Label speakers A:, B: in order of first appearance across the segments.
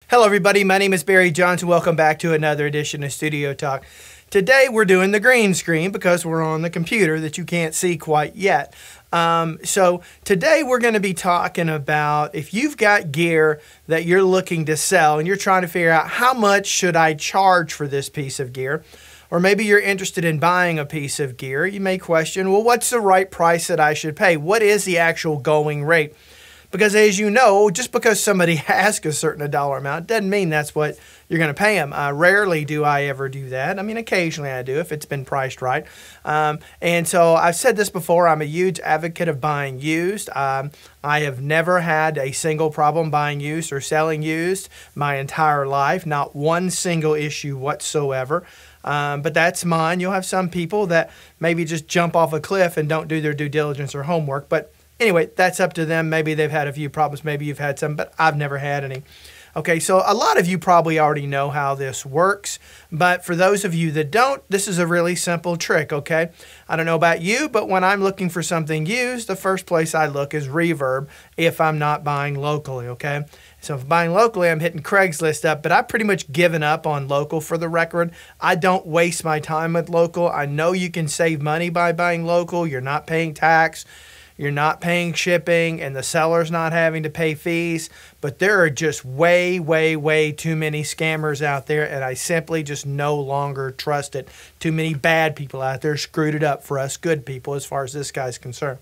A: Hello everybody, my name is Barry Johnson. Welcome back to another edition of Studio Talk. Today we're doing the green screen because we're on the computer that you can't see quite yet. So today we're going to be talking about if you've got gear that you're looking to sell and you're trying to figure out how much should I charge for this piece of gear. Or maybe you're interested in buying a piece of gear. You may question, well, what's the right price that I should pay? What is the actual going rate? Because as you know, just because somebody asks a certain dollar amount doesn't mean that's what you're going to pay them. Rarely do I ever do that. I mean, occasionally I do if it's been priced right. And so I've said this before, I'm a huge advocate of buying used. I have never had a single problem buying used or selling used my entire life, not one single issue whatsoever. But that's mine. You'll have some people that maybe just jump off a cliff and don't do their due diligence or homework. But anyway, that's up to them. Maybe they've had a few problems. Maybe you've had some, but I've never had any. Okay, so a lot of you probably already know how this works, but for those of you that don't, this is a really simple trick, okay? I don't know about you, but when I'm looking for something used, the first place I look is Reverb if I'm not buying locally, okay? So if I'm buying locally, I'm hitting Craigslist up, but I've pretty much given up on local for the record. I don't waste my time with local. I know you can save money by buying local. You're not paying tax. You're not paying shipping, and the seller's not having to pay fees. But there are just way, way, way too many scammers out there, and I simply just no longer trust it. Too many bad people out there screwed it up for us good people as far as this guy's concerned.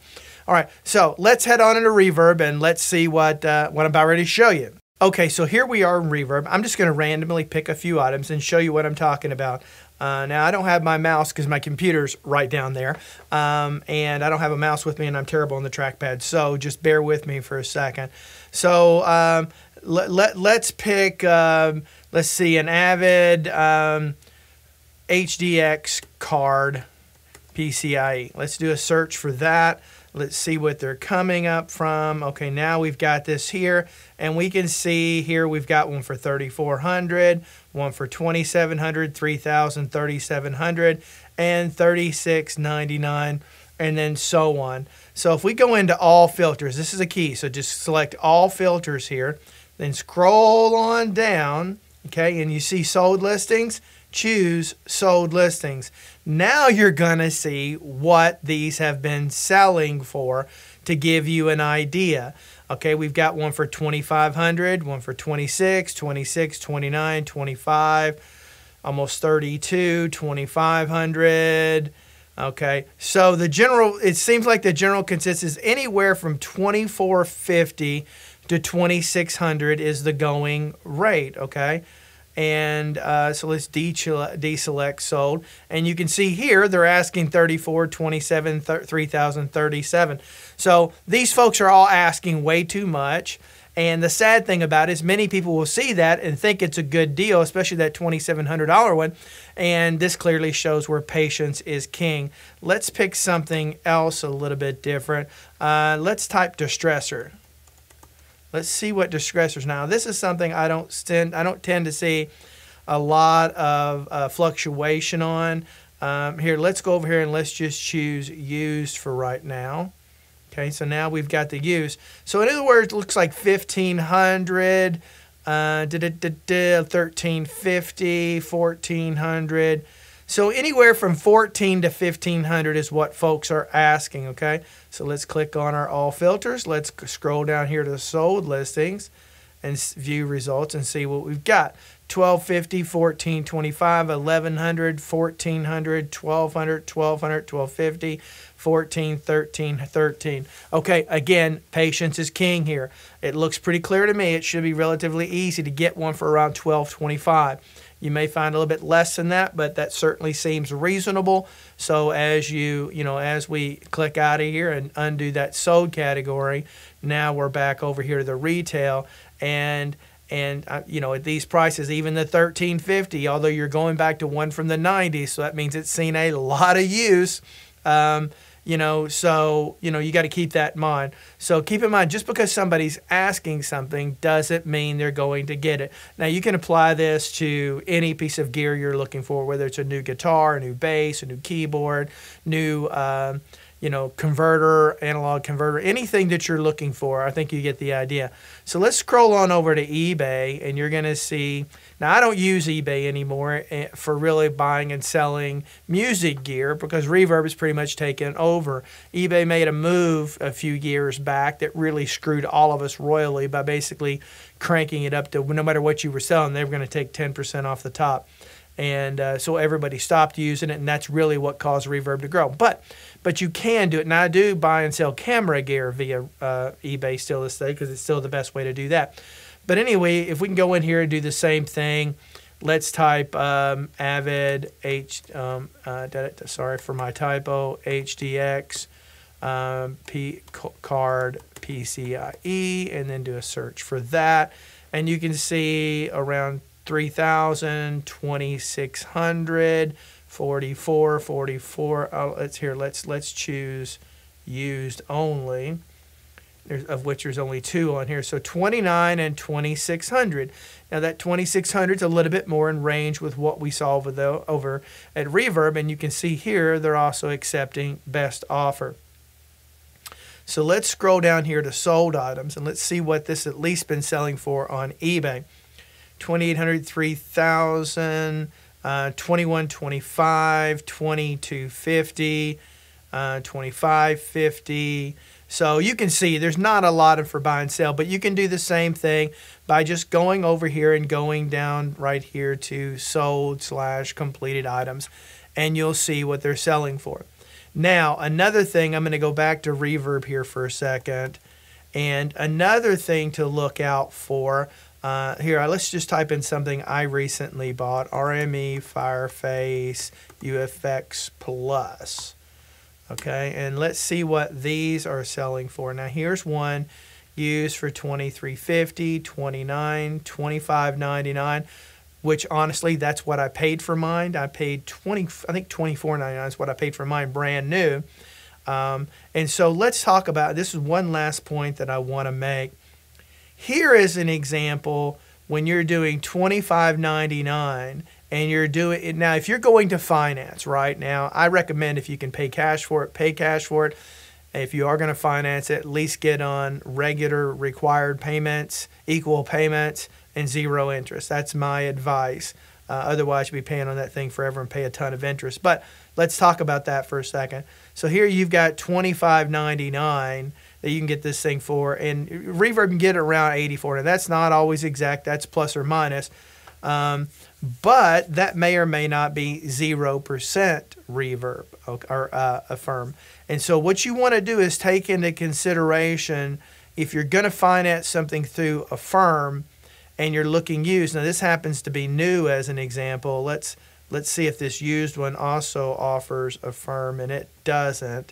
A: All right, so let's head on into Reverb, and let's see what I'm about ready to show you. Okay, so here we are in Reverb. I'm just going to randomly pick a few items and show you what I'm talking about. Now, I don't have my mouse because my computer's right down there, and I don't have a mouse with me, and I'm terrible on the trackpad, so just bear with me for a second. So let's pick, let's see, an Avid HDX card PCIe. Let's do a search for that. Let's see what they're coming up from. Okay, now we've got this here, and we can see here we've got one for $3,400, one for $2,700, $3,000, $3,700, and $3,699, and then so on. So if we go into all filters, this is a key. So just select all filters here, then scroll on down, okay, and you see sold listings. Choose sold listings. Now you're going to see what these have been selling for to give you an idea. Okay, we've got one for $2,500, one for $26, $26, $29, $25, almost $32, $2,500. Okay, so the general, it seems like the general consensus is anywhere from $2,450 to $2,600 is the going rate, okay? And so let's deselect sold. And you can see here they're asking $34, $27, $3,000, $37. So these folks are all asking way too much. And the sad thing about it is many people will see that and think it's a good deal, especially that $2,700 one. And this clearly shows where patience is king. Let's pick something else a little bit different. Let's type distressor. Let's see what distressors. Now, this is something I don't tend to see a lot of fluctuation on. Here, let's go over here and let's just choose used for right now. Okay, so now we've got the used. So in other words, it looks like $1,500, $1,350, $1,400. So anywhere from $1,400 to $1,500 is what folks are asking, okay? So let's click on our all filters. Let's scroll down here to the sold listings and view results and see what we've got. $1,250, $1,425, $1,100, $1,400, $1,200, $1,200, $1,250, $1,400, $1,300, $1,300. Okay, again, patience is king here. It looks pretty clear to me. It should be relatively easy to get one for around $1,225. You may find a little bit less than that, but that certainly seems reasonable. So as as we click out of here and undo that sold category, now we're back over here to the retail, and at these prices, even the $1,350, although you're going back to one from the 90s, so that means it's seen a lot of use. You got to keep that in mind. So keep in mind, just because somebody's asking something doesn't mean they're going to get it. Now, you can apply this to any piece of gear you're looking for, whether it's a new guitar, a new bass, a new keyboard, new converter, analog converter, anything that you're looking for. I think you get the idea. So let's scroll on over to eBay, and you're going to see, now I don't use eBay anymore for really buying and selling music gear because Reverb is pretty much taken over. eBay made a move a few years back that really screwed all of us royally by basically cranking it up to no matter what you were selling, they were going to take 10% off the top. And so everybody stopped using it, and that's really what caused Reverb to grow. But you can do it. Now, I do buy and sell camera gear via eBay still this day because it's still the best way to do that. But anyway, if we can go in here and do the same thing, let's type Avid sorry for my typo, HDX card PCIe, and then do a search for that. And you can see around 3,000, 2,600, 44, 44. Oh, let's choose used only, of which there's only 2 on here. So 29 and 2,600. Now that 2,600 is a little bit more in range with what we saw over at Reverb, and you can see here they're also accepting best offer. So let's scroll down here to sold items, and let's see what this at least been selling for on eBay. 2,800, 3,000, 2,125, 2,250, 2,550. So you can see there's not a lot for buy and sell, but you can do the same thing by just going over here and going down right here to sold/completed items, and you'll see what they're selling for. Now, another thing, I'm going to go back to Reverb here for a second, and another thing to look out for. Here, let's just type in something I recently bought, RME Fireface UFX Plus. Okay, and let's see what these are selling for. Now, here's one used for $2,350, $29, $25.99, which honestly, that's what I paid for mine. I paid $24.99 is what I paid for mine brand new. And so let's talk about, this is one last point that I want to make. Here is an example when you're doing $25.99 and you're doing it. Now, if you're going to finance right now, I recommend if you can pay cash for it, pay cash for it. If you are going to finance it, at least get on regular required payments, equal payments, and 0 interest. That's my advice. Otherwise, you'll be paying on that thing forever and pay a ton of interest. But let's talk about that for a second. So here you've got $25.99 that you can get this thing for, and Reverb can get it around 84. Now that's not always exact, that's plus or minus, but that may or may not be 0% Reverb or Affirm. And so what you want to do is take into consideration if you're going to finance something through Affirm and you're looking used. Now this happens to be new as an example. Let's see if this used one also offers Affirm, and it doesn't.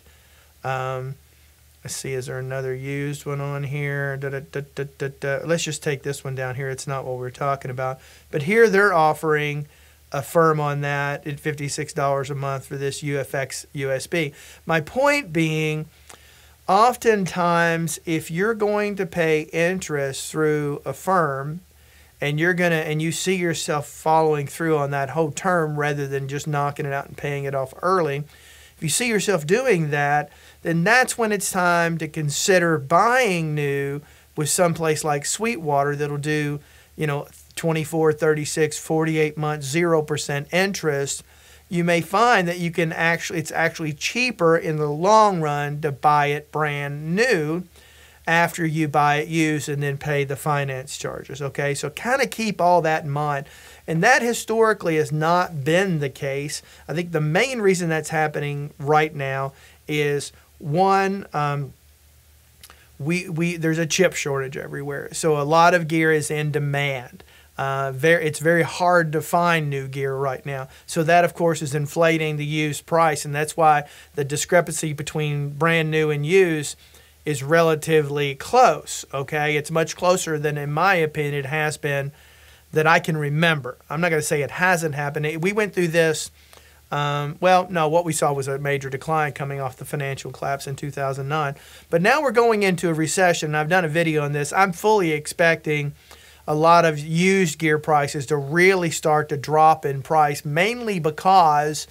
A: Let's see, is there another used one on here? Let's just take this one down here. It's not what we're talking about. But here they're offering Affirm on that at $56 a month for this UFX USB. My point being, oftentimes if you're going to pay interest through Affirm and you see yourself following through on that whole term rather than just knocking it out and paying it off early, if you see yourself doing that, then that's when it's time to consider buying new with someplace like Sweetwater that'll do, 24, 36, 48 months, 0% interest. You may find that it's actually cheaper in the long run to buy it brand new after you buy it used and then pay the finance charges. Okay, so kind of keep all that in mind. And that historically has not been the case. I think the main reason that's happening right now is one, there's a chip shortage everywhere. So a lot of gear is in demand. It's very hard to find new gear right now. So that, of course, is inflating the used price. And that's why the discrepancy between brand new and used is relatively close. Okay, it's much closer than, in my opinion, it has been that I can remember. I'm not going to say it hasn't happened. We went through this. Well, no, what we saw was a major decline coming off the financial collapse in 2009. But now we're going into a recession. I've done a video on this. I'm fully expecting a lot of used gear prices to really start to drop in price, mainly because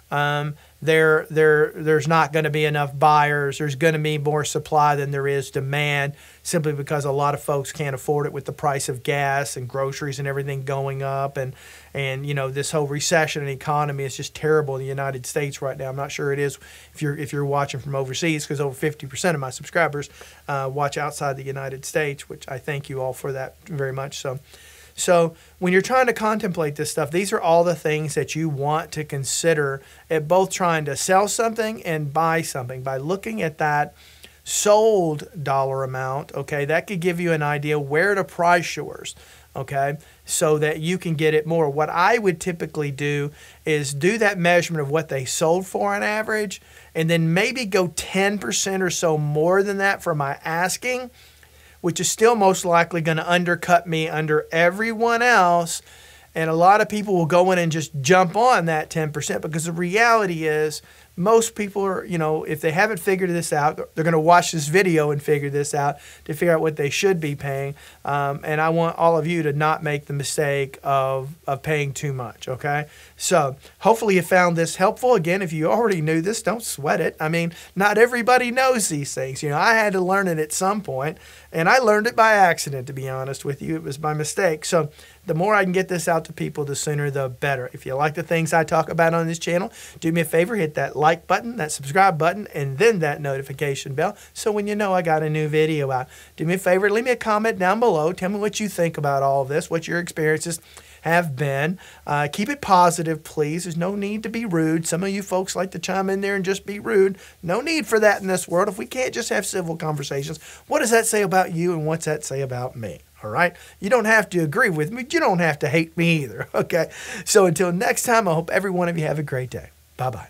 A: there's not going to be enough buyers. There's going to be more supply than there is demand, simply because a lot of folks can't afford it with the price of gas and groceries and everything going up. And this whole recession and economy is just terrible in the United States right now. I'm not sure it is if you're watching from overseas, because over 50% of my subscribers watch outside the United States, which I thank you all for that very much. So when you're trying to contemplate this stuff, these are all the things that you want to consider at both trying to sell something and buy something. By looking at that sold dollar amount, okay, that could give you an idea where to price yours, okay, so that you can get it more. What I would typically do is do that measurement of what they sold for on average, and then maybe go 10% or so more than that for my asking, which is still most likely going to undercut me under everyone else. And a lot of people will go in and just jump on that 10%, because the reality is most people are, if they haven't figured this out, they're going to watch this video and figure this out to figure out what they should be paying. And I want all of you to not make the mistake of paying too much, okay? So hopefully you found this helpful. Again, if you already knew this, don't sweat it. I mean, not everybody knows these things. I had to learn it at some point, and I learned it by accident, to be honest with you. It was by mistake. So the more I can get this out to people, the sooner the better. If you like the things I talk about on this channel, do me a favor, hit that like button, that subscribe button, and then that notification bell, so when you know I got a new video out. Do me a favor, leave me a comment down below. Tell me what you think about all of this, what your experiences have been. Keep it positive, please. There's no need to be rude. Some of you folks like to chime in there and just be rude. No need for that in this world. If we can't just have civil conversations, what does that say about you, and what's that say about me? All right? You don't have to agree with me. You don't have to hate me either. Okay? So until next time, I hope every one of you have a great day. Bye-bye.